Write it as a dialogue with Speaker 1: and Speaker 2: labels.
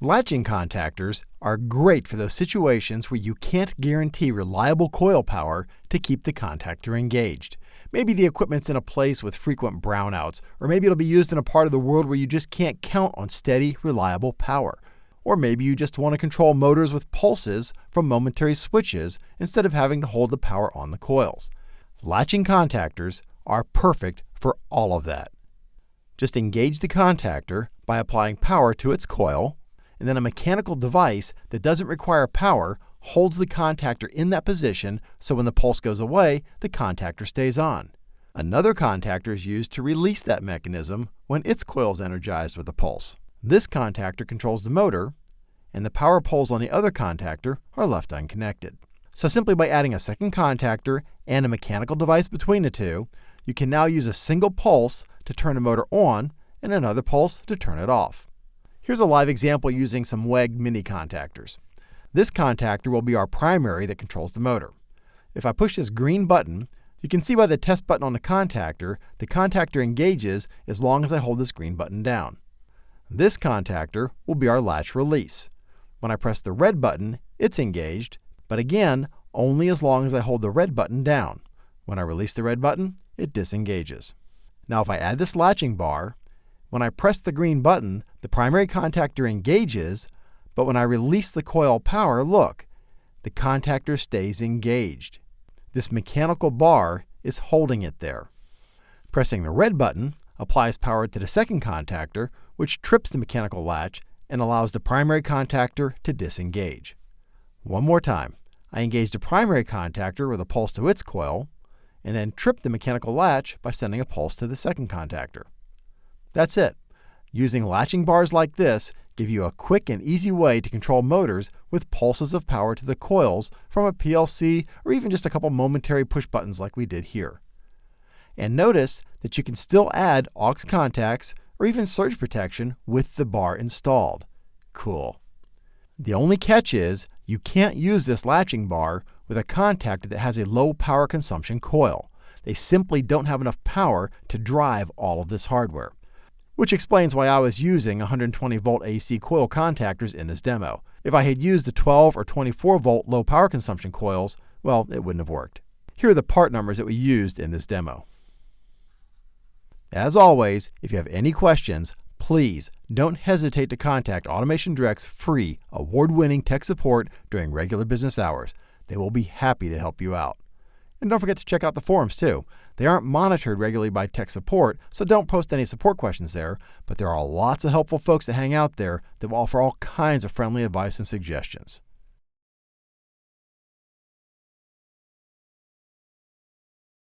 Speaker 1: Latching contactors are great for those situations where you can't guarantee reliable coil power to keep the contactor engaged. Maybe the equipment's in a place with frequent brownouts, or maybe it'll be used in a part of the world where you just can't count on steady, reliable power. Or maybe you just want to control motors with pulses from momentary switches instead of having to hold the power on the coils. Latching contactors are perfect for all of that. Just engage the contactor by applying power to its coil, and then a mechanical device that doesn't require power holds the contactor in that position so when the pulse goes away, the contactor stays on. Another contactor is used to release that mechanism when its coil is energized with a pulse. This contactor controls the motor, and the power poles on the other contactor are left unconnected. So simply by adding a second contactor and a mechanical device between the two, you can now use a single pulse to turn the motor on and another pulse to turn it off. Here's a live example using some WEG mini contactors. This contactor will be our primary that controls the motor. If I push this green button, you can see by the test button on the contactor engages as long as I hold this green button down. This contactor will be our latch release. When I press the red button, it's engaged, but again, only as long as I hold the red button down. When I release the red button, it disengages. Now if I add this latching bar, when I press the green button, the primary contactor engages, but when I release the coil power, look, the contactor stays engaged. This mechanical bar is holding it there. Pressing the red button applies power to the second contactor, which trips the mechanical latch and allows the primary contactor to disengage. One more time. I engage the primary contactor with a pulse to its coil, and then trip the mechanical latch by sending a pulse to the second contactor. That's it. Using latching bars like this give you a quick and easy way to control motors with pulses of power to the coils from a PLC or even just a couple momentary push buttons like we did here. And notice that you can still add aux contacts or even surge protection with the bar installed. Cool. The only catch is you can't use this latching bar with a contactor that has a low power consumption coil. They simply don't have enough power to drive all of this hardware. Which explains why I was using 120 volt AC coil contactors in this demo. If I had used the 12 or 24 volt low power consumption coils, well, it wouldn't have worked. Here are the part numbers that we used in this demo. As always, if you have any questions, please don't hesitate to contact Automation Direct's free, award-winning tech support during regular business hours. They will be happy to help you out. And don't forget to check out the forums too. They aren't monitored regularly by tech support, so don't post any support questions there, but there are lots of helpful folks that hang out there that will offer all kinds of friendly advice and suggestions.